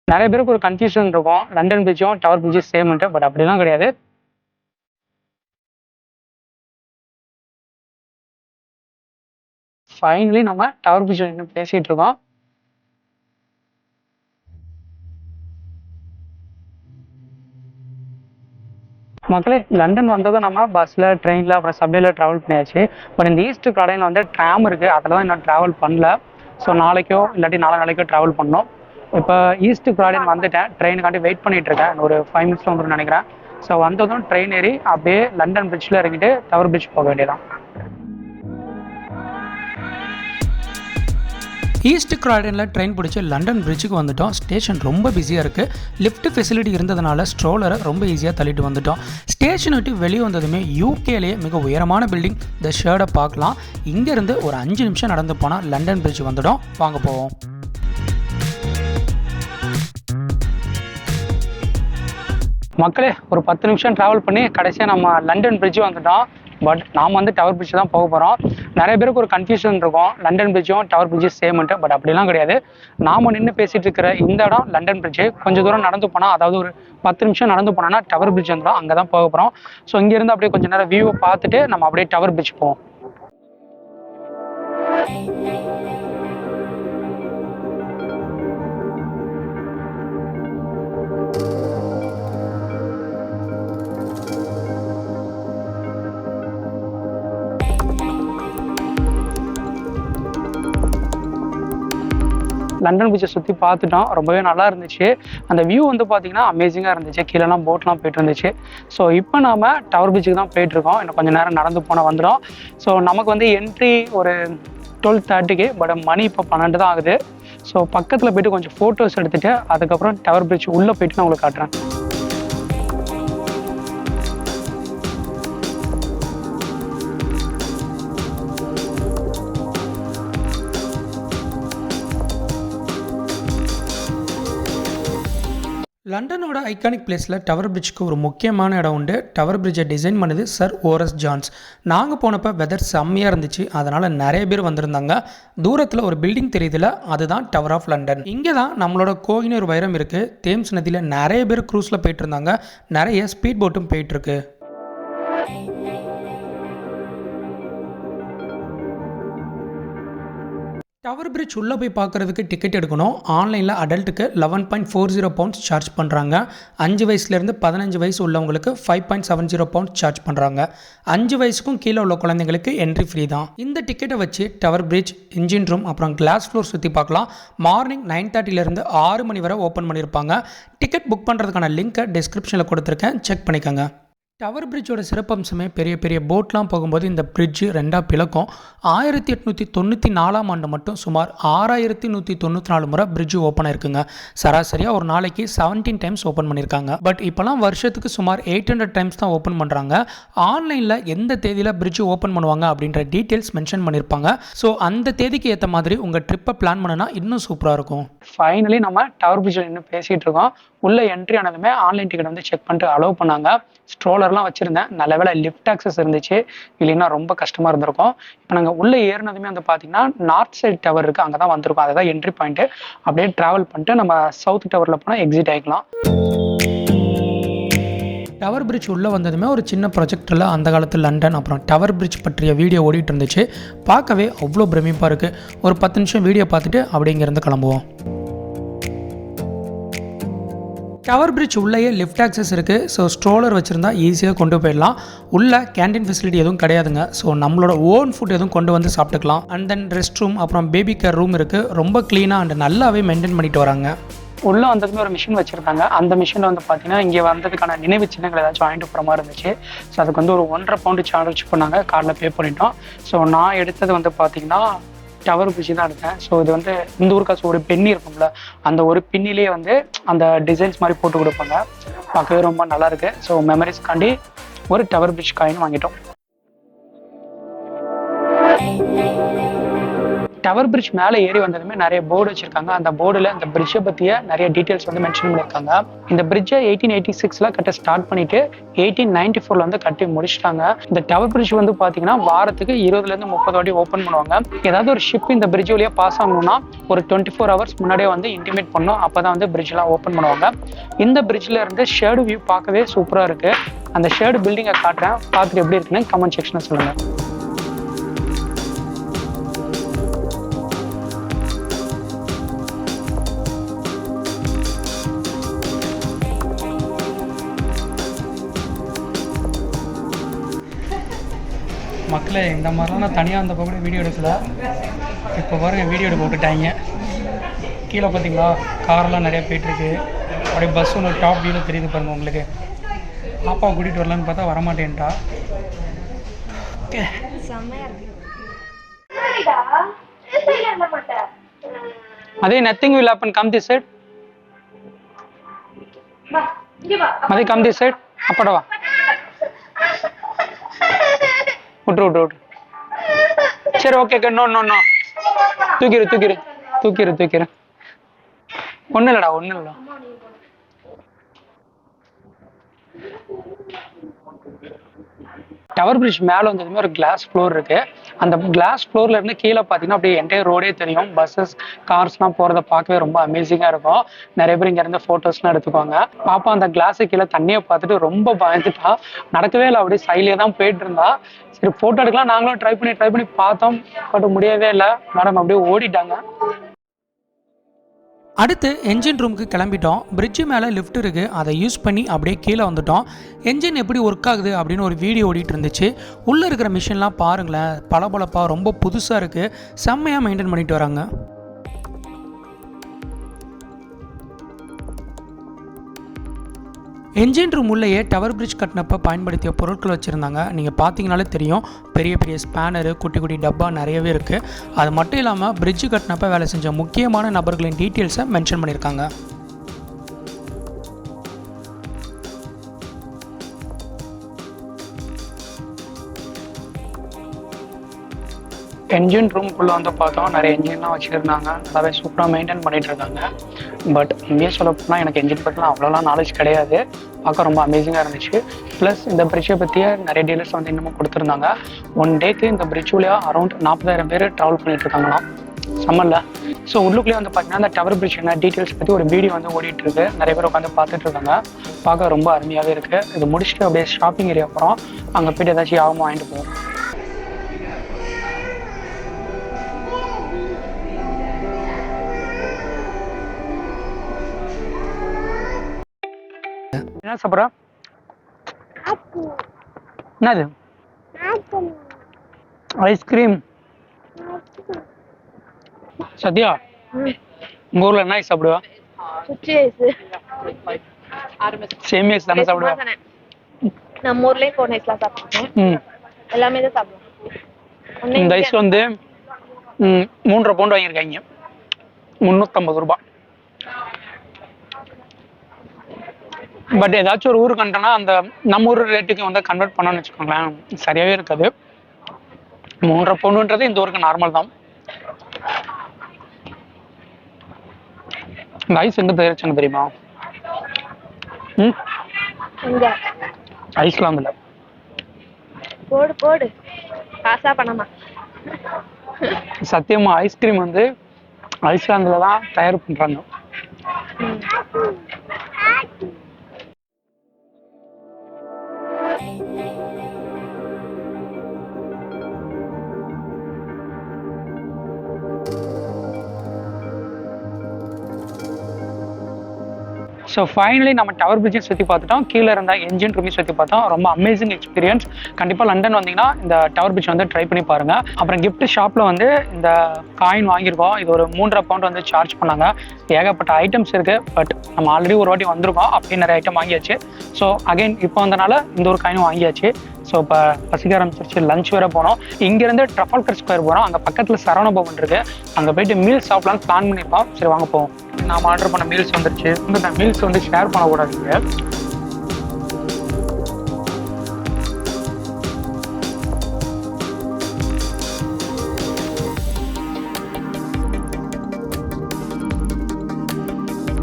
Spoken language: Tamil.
நிறைய பேருக்கு ஒரு கன்ஃபியூஷன் இருக்கும், லண்டன் பிரிட்ஜும் டவர் பிரிட்ஜும் சேம்ன்ட்டு. பட் அப்படிலாம் கிடையாது. ஃபைனலி நம்ம டவர் பிரிட்ஜ் நின்று பேசிட்டு இருக்கோம். மக்களே, லண்டன் வந்ததும் நம்ம பஸ்ஸில், ட்ரெயினில், அப்புறம் சப்வேல ட்ராவல் பண்ணியாச்சு. பட் இந்த ஈஸ்ட் கார்டனில் வந்து ட்ராம் இருக்குது, அதில் தான் இன்னும் ட்ராவல் பண்ணல. ஸோ நாளைக்கோ இல்லாட்டி நாளைக்கோ ட்ராவல் பண்ணோம். இப்போ ஈஸ்ட் கார்டன் வந்துட்டேன், ட்ரெயினுக்காண்டி வெயிட் பண்ணிட்டு இருக்கேன். ஒரு 5 மினிட்ஸில் வந்துடும் நினைக்கிறேன். ஸோ வந்ததும் ட்ரெயின் ஏறி அப்படியே லண்டன் பிரிட்ஜில் இறங்கிட்டு டவர் பிரிட்ஜ் போக வேண்டியதான். ஈஸ்ட் கிராடனில் ட்ரெயின் பிடிச்சி லண்டன் பிரிட்ஜுக்கு வந்துட்டோம். ஸ்டேஷன் ரொம்ப பிஸியாக இருக்குது. லிஃப்ட் ஃபெசிலிட்டி இருந்ததுனால ஸ்ட்ரோலரை ரொம்ப ஈஸியாக தள்ளிட்டு வந்துட்டோம். ஸ்டேஷனை விட்டு வெளியே வந்ததுமே யூகேலேயே மிக உயரமான பில்டிங் த ஷேர்டை பார்க்கலாம். இங்கேருந்து ஒரு 5 நிமிஷம் நடந்து போனால் லண்டன் பிரிட்ஜ் வந்துடும். வாங்க போவோம். மக்களே, ஒரு 10 நிமிஷம் ட்ராவல் பண்ணி கடைசியாக நம்ம லண்டன் பிரிட்ஜ் வந்துட்டோம். பட் நாம் வந்து டவர் பிரிட்ஜ் தான் போக போகிறோம். நிறைய பேருக்கு ஒரு கன்ஃபியூஷன் இருக்கும், லண்டன் பிரிட்ஜும் டவர் பிரிட்ஜும் சேம்ன்ட்டு. பட் அப்படிலாம் கிடையாது. நாம் நின்று பேசிகிட்டு இருக்கிற இந்த இடம் லண்டன் பிரிட்ஜு. கொஞ்சம் தூரம் நடந்து போனால், அதாவது ஒரு 10 நிமிஷம் நடந்து போனோன்னா டவர் பிரிட்ஜ் வந்துடும். அங்கே தான் போக போகிறோம். ஸோ இங்கேருந்து அப்படியே கொஞ்சம் நேரம் வியூவை பார்த்துட்டு நம்ம அப்படியே டவர் பிரிட்ஜ் போவோம். லண்டன் பீச்சை சுற்றி பார்த்துட்டோம். ரொம்பவே நல்லா இருந்துச்சு. அந்த வியூ வந்து பார்த்தீங்கன்னா அமேசிங்காக இருந்துச்சு. கீழெல்லாம் போட்லாம் போயிட்டு இருந்துச்சு. ஸோ இப்போ நாம் டவர் பீச்சுக்கு தான் போயிட்டுருக்கோம். இன்னும் கொஞ்சம் நேரம் நடந்து போனால் வந்துடும். ஸோ நமக்கு வந்து என்ட்ரி ஒரு 12:30க்கு. பட் மணி இப்போ 12 தான் ஆகுது. ஸோ பக்கத்தில் போய்ட்டு கொஞ்சம் ஃபோட்டோஸ் எடுத்துகிட்டு அதுக்கப்புறம் டவர் பீச் உள்ளே போயிட்டு நான் உங்களுக்கு காட்டுறேன். லண்டனோட ஐகானிக் பிளேஸில் டவர் பிரிட்ஜ்க்கு ஒரு முக்கியமான இடம் உண்டு. டவர் பிரிட்ஜை டிசைன் பண்ணது சர் ஓரஸ் ஜான்ஸ். நாங்கள் போனப்போ வெதர் செம்மையாக இருந்துச்சு, அதனால் நிறைய பேர் வந்திருந்தாங்க. தூரத்தில் ஒரு பில்டிங் தெரியுதுல, அதுதான் டவர் ஆஃப் லண்டன். இங்கே தான் நம்மளோட கோஹினூர் வைரம் இருக்குது. தேம்ஸ் நதியில் நிறைய பேர் க்ரூஸில் போயிட்டு இருந்தாங்க. நிறைய ஸ்பீட் போட்டும் போயிட்டுருக்கு. டவர் பிரிட்ஜ் உள்ளே போய் பார்க்குறதுக்கு டிக்கெட் எடுக்கணும். ஆன்லைனில் அடல்ட்டுக்கு 11.40 பவுண்ட்ஸ் சார்ஜ் பண்ணுறாங்க. 5 வயசுலேருந்து 15 வயசு உள்ளவங்களுக்கு 5.70 பவுண்ட்ஸ் சார்ஜ் பண்ணுறாங்க. 5 வயசுக்கும் கீழே உள்ள குழந்தைங்களுக்கு என்ட்ரி ஃப்ரீ தான். இந்த டிக்கெட்டை வச்சு டவர் பிரிட்ஜ், இன்ஜின் ரூம், அப்புறம் கிளாஸ் ஃப்ளோர் சுற்றி பார்க்கலாம். மார்னிங் 9:30லேருந்து 6 மணி வரை ஓப்பன் பண்ணியிருப்பாங்க. டிக்கெட் புக் பண்ணுறதுக்கான லிங்க்கை டிஸ்கிரிப்ஷனில் கொடுத்துருக்கேன், செக் பண்ணிக்கோங்க. டவர் பிரிட்ஜோட சிறப்பம்சமே பெரிய பெரிய போட்லாம் போகும்போது இந்த பிரிட்ஜு 2ஆக பிளக்கும். 1894 ஆண்டு மட்டும் சுமார் 6194 முறை பிரிட்ஜு ஓப்பன் ஆயிருக்குங்க. சராசரியாக ஒரு நாளைக்கு 17 டைம்ஸ் ஓப்பன் பண்ணியிருக்காங்க. பட் இப்போலாம் வருஷத்துக்கு சுமார் 800 டைம்ஸ் தான் ஓப்பன் பண்ணுறாங்க. ஆன்லைனில் எந்த தேதியில் பிரிட்ஜு ஓப்பன் பண்ணுவாங்க அப்படின்ற டீட்டெயில்ஸ் மென்ஷன் பண்ணியிருப்பாங்க. ஸோ அந்த தேதிக்கு ஏற்ற மாதிரி உங்கள் ட்ரிப்பை பிளான் பண்ணுனா இன்னும் சூப்பராக இருக்கும். ஃபைனலி நம்ம டவர் பிரிட்ஜில் இன்னும் பேசிகிட்டு இருக்கோம். உள்ளே என்ட்ரி ஆனதுமே ஆன்லைன் டிக்கெட் வந்து செக் பண்ணிட்டு அலோவ் பண்ணாங்க. ஸ்ட்ரோலர்லாம் வச்சுருந்தேன். நல்ல வேலை லிஃப்ட் ஆக்சஸ் இருந்துச்சு, இல்லைன்னா ரொம்ப கஷ்டமாக இருந்திருக்கும். இப்போ நாங்கள் உள்ளே ஏறினதுமே வந்து பார்த்தீங்கன்னா நார்த் சைட் டவர் இருக்குது, அங்கே தான் வந்திருக்கோம். அதுதான் என்ட்ரி பாயிண்ட்டு. அப்படியே ட்ராவல் பண்ணிட்டு நம்ம சவுத் டவரில் போனால் எக்ஸிட் ஆகிக்கலாம். டவர் பிரிட்ஜ் உள்ளே வந்ததுமே ஒரு சின்ன ப்ரொஜெக்டரில் அந்த காலத்து லண்டன் அப்புறம் டவர் பிரிட்ஜ் பற்றிய வீடியோ ஓடிட்டு இருந்துச்சு. பார்க்கவே அவ்வளோ பிரமிப்பாக இருக்குது. ஒரு 10 நிமிஷம் வீடியோ பார்த்துட்டு அப்படியே இங்கேருந்து கிளம்புவோம். டவர் பிரிட்ஜ் உள்ளேயே லிஃப்ட் ஆக்சஸ் இருக்குது. ஸோ ஸ்ட்ரோலர் வச்சுருந்தா ஈஸியாக கொண்டு போயிடலாம். உள்ள கேண்டீன் ஃபெசிலிட்டி எதுவும் கிடையாதுங்க. ஸோ நம்மளோட ஓன் ஃபுட் எதுவும் கொண்டு வந்து சாப்பிட்டுக்கலாம். அண்ட் தென் ரெஸ்ட் ரூம் அப்புறம் பேபி கேர் ரூம் இருக்குது. ரொம்ப க்ளீனாக அண்ட் நல்லாவே மெயின்டைன் பண்ணிட்டு வராங்க. உள்ளே வந்ததுமே ஒரு மிஷின் வச்சுருக்காங்க. அந்த மிஷினில் வந்து பார்த்தீங்கன்னா இங்கே வந்ததுக்கான நினைவு சின்னங்கள் ஏதாச்சும் வாங்கிட்டு போகிற மாதிரி இருந்துச்சு. ஸோ அதுக்கு வந்து ஒரு 1.5 பவுண்டு சார்ஜ் பண்ணாங்க. கார்டில் பே பண்ணிட்டோம். ஸோ நான் எடுத்தது வந்து பார்த்தீங்கன்னா டவர் பிரிட்ஜ் தான் எடுத்தேன். ஸோ இது வந்து இந்த ஊர் காசு ஒரு பென்னி இருக்கும்ல, அந்த ஒரு பின்னிலே வந்து அந்த டிசைன்ஸ் மாதிரி போட்டு கொடுப்பாங்க. பார்க்கவே ரொம்ப நல்லா இருக்கு. ஸோ மெமரிஸ்க்காண்டி ஒரு டவர் பிரிட்ஜ் காயின் வாங்கிட்டோம். டவர் பிரிட்ஜ் மேலே ஏறி வந்ததுமே நிறைய போர்டு வச்சிருக்காங்க. அந்த போர்டில் இந்த பிரிட்ஜை பற்றிய நிறைய டீட்டெயில்ஸ் வந்து மென்ஷன் பண்ணியிருக்காங்க. இந்த பிரிட்ஜை 1886 கட்ட ஸ்டார்ட் பண்ணிட்டு 1894 வந்து கட்டி முடிச்சிட்டாங்க. இந்த டவர் பிரிட்ஜ் வந்து பார்த்தீங்கன்னா வாரத்துக்கு 20 to 30 வாட்டி ஓப்பன் பண்ணுவாங்க. ஏதாவது ஒரு ஷிப் இந்த பிரிட்ஜ் வழியா பாஸ் ஆகணும்னா ஒரு 24 hours முன்னாடியே வந்து இன்டிமேட் பண்ணும். அப்பதான் வந்து பிரிட்ஜ்லாம் ஓப்பன் பண்ணுவாங்க. இந்த பிரிட்ஜ்ல இருந்து ஷேடு வியூ பார்க்கவே சூப்பராக இருக்கு. அந்த ஷேடு பில்டிங்கை காட்டுறேன், பார்த்துட்டு எப்படி இருக்குன்னு கமெண்ட் செக்ஷனில் சொல்லுங்க. மக்களே இந்த மாதிரிலாம் நான் தனியாக அந்த பக்கம் வீடியோ எடுக்கல. இப்போ பாருங்க வீடியோ எடுக்க விட்டுட்டாங்க. கீழே பார்த்தீங்களா காரெல்லாம் நிறையா போயிட்டுருக்கு. அப்படியே பஸ் ஒன்று டாப் வியூவில் தெரியுது பாருங்கள் உங்களுக்கு. பாப்பாவை கூட்டிகிட்டு வரலான்னு பார்த்தா வரமாட்டேன்ட்டா. ஓகே அதே nothing will happen. Come this side. அதே கம் திஸ் சைட். அப்படவா விட்டு சரி ஓகே. நோ நோ நோ தூக்கிரு. ஒன்றும் இல்லடா. டவர் பிரிட்ஜ் மேலே வந்ததுமே ஒரு கிளாஸ் ஃப்ளோர் இருக்கு. அந்த கிளாஸ் ஃப்ளோர்ல இருந்து கீழே பார்த்தீங்கன்னா அப்படியே என்டையர் ரோடே தெரியும். பஸ்ஸஸ் கார்ஸ்லாம் போகிறத பார்க்கவே ரொம்ப அமேசிங்காக இருக்கும். நிறைய பேர் இங்கே இருந்து ஃபோட்டோஸ்லாம் எடுத்துக்குவாங்க. பாப்பா அந்த கிளாஸு கீழே தண்ணியை பார்த்துட்டு ரொம்ப பயந்துட்டா. நடக்கவே இல்லை, அப்படியே சைட்லேயே தான் போயிட்டு இருந்தா. சரி ஃபோட்டோ எடுக்கலாம் நாங்களும் ட்ரை பண்ணி பார்த்தோம். பட் முடியவே இல்லை. மேடம் அப்படியே ஓடிட்டாங்க. அடுத்து என்ஜின் ரூமுக்கு கிளம்பிட்டோம். பிரிட்ஜு மேலே லிஃப்ட் இருக்குது, அதை யூஸ் பண்ணி அப்படியே கீழே வந்துட்டோம். என்ஜின் எப்படி ஒர்க் ஆகுது அப்படின்னு ஒரு வீடியோ ஓடிட்டு இருந்துச்சு. உள்ளே இருக்கிற மிஷின்லாம் பாருங்களேன், பளபளப்பாக ரொம்ப புதுசாக இருக்குது. செம்மையாக மெயின்டைன் பண்ணிட்டு வராங்க. என்ஜின் ரூம் உள்ளேயே டவர் பிரிட்ஜ் கட்டினப்போ பயன்படுத்திய பொருட்கள் வச்சுருந்தாங்க. நீங்கள் பார்த்தீங்கனாலே தெரியும், பெரிய பெரிய ஸ்பேனரு, குட்டி குட்டி டப்பா நிறையவே இருக்குது. அது மட்டும் இல்லாமல் பிரிட்ஜு கட்டினப்போ வேலை செஞ்ச முக்கியமான நபர்களின் டீட்டெயில்ஸை மென்ஷன் பண்ணியிருக்காங்க. என்ஜின் ரூம்குள்ளே வந்து பார்த்தோம், நிறைய என்ஜின்லாம் வச்சுருந்தாங்க. நல்லாவே சூப்பராக மெயின்டைன் பண்ணிகிட்டு இருக்காங்க. பட் இங்கே சொல்ல போனால் எனக்கு என்ஜின் பற்றிலாம் அவ்வளோலாம் நாலேஜ் கிடையாது. பார்க்க ரொம்ப அமேசிங்காக இருந்துச்சு. ப்ளஸ் இந்த பிரிட்ஜை பற்றிய நிறைய டீலர்ஸ் வந்து இன்னமும் கொடுத்துருந்தாங்க. ஒன் டேக்கு இந்த பிரிட்ஜ் வழியா அரௌண்ட் 40,000 பேர் ட்ராவல் பண்ணிட்டு இருக்காங்களாம் சம்மரில். ஸோ உள்ளுக்குள்ளேயே வந்து பார்த்தீங்கன்னா அந்த டவர் பிரிட்ஜ் என்ன டீட்டெயில்ஸ் பற்றி ஒரு வீடியோ வந்து ஓடிட்டு இருக்கு. நிறைய பேர் உட்காந்து பார்த்துட்டு இருக்காங்க. பார்க்க ரொம்ப அருமையாகவே இருக்குது. இது முடிச்சுட்டு அப்படியே ஷாப்பிங் ஏரியா போகிறோம். அங்கே போய்ட்டு ஏதாச்சும் யாகமாக வாங்கிட்டு போவோம். என்ன சாப்பிட்ற? என்னது? ஐஸ்கிரீம். சத்யா, உங்க ஊர்ல என்ன ஐஸ் சாப்பிடுவா? சேம் ஐஸ் தானே சாப்பிடுவா? நம்ம ஊர்லயே கோன் ஐஸ்லாம் சாப்பிடுவோம். எல்லாமே தான் சாப்பிடுவோம். இந்த ஐஸ் வந்து 3.5 பவுண்ட் வாங்கியிருக்காங்க, 350 ரூபாய். பட் ஏதாச்சும் ஒரு ஊருக்கு வந்துட்டோன்னா அந்த நம்ம ஊர் ரேட்டுக்கு வந்து கன்வெர்ட் பண்ணோன்னு வச்சுக்கோங்களேன், சரியாகவே இருக்காது. 3.5 பவுண்டுன்றது இந்த ஊருக்கு நார்மல் தான். இந்த ஐஸ் எங்கே தயாரிச்சாங்க தெரியுமா? ஐஸ்லாந்துல. போடு போடு, காசா பணமா? சத்தியமா ஐஸ்கிரீம் வந்து ஐஸ்லாந்துல தான் தயார் பண்றாங்க. ஸோ ஃபைனலி நம்ம டவர் பிரிட்ஜையும் சுற்றி பார்த்துட்டோம். கீழே இருந்த என்ஜின் ரூமையும் சுற்றி பார்த்தோம். ரொம்ப அமேசிங் எக்ஸ்பீரியன்ஸ். கண்டிப்பாக லண்டன் வந்தீங்கன்னா இந்த டவர் பிரிட்ஜ் வந்து ட்ரை பண்ணி பாருங்கள். அப்புறம் கிஃப்ட் ஷாப்பில் வந்து இந்த காயின் வாங்கியிருக்கோம். இது ஒரு 3.5 பவுண்ட் வந்து சார்ஜ் பண்ணாங்க. ஏகப்பட்ட ஐட்டம்ஸ் இருக்குது. பட் நம்ம ஆல்ரெடி ஒரு வாட்டி வந்திருக்கோம், அப்படியே நிறைய ஐட்டம் வாங்கியாச்சு. ஸோ அகைன் இப்போ வந்தனால இந்த ஒரு காயினும் வாங்கியாச்சு. ஸோ இப்போ பசிக்க ஆரம்பிச்சிருச்சு. லஞ்ச் வேறு போனோம். இங்கேருந்து ட்ரஃபல்கர் ஸ்கொயர் போகிறோம். அங்கே பக்கத்தில் சரவண பவன் இருக்குது. அங்கே போயிட்டு மீல்ஸ் சாப்பிடலான்னு பிளான் பண்ணியிருக்கோம். சரி வாங்க போவோம். நாம் ஆர்டர் பண்ண மீல்ஸ் வந்துருச்சு. இந்த மீல்ஸ் வந்து ஷேர் பண்ணக்கூடாதுங்க.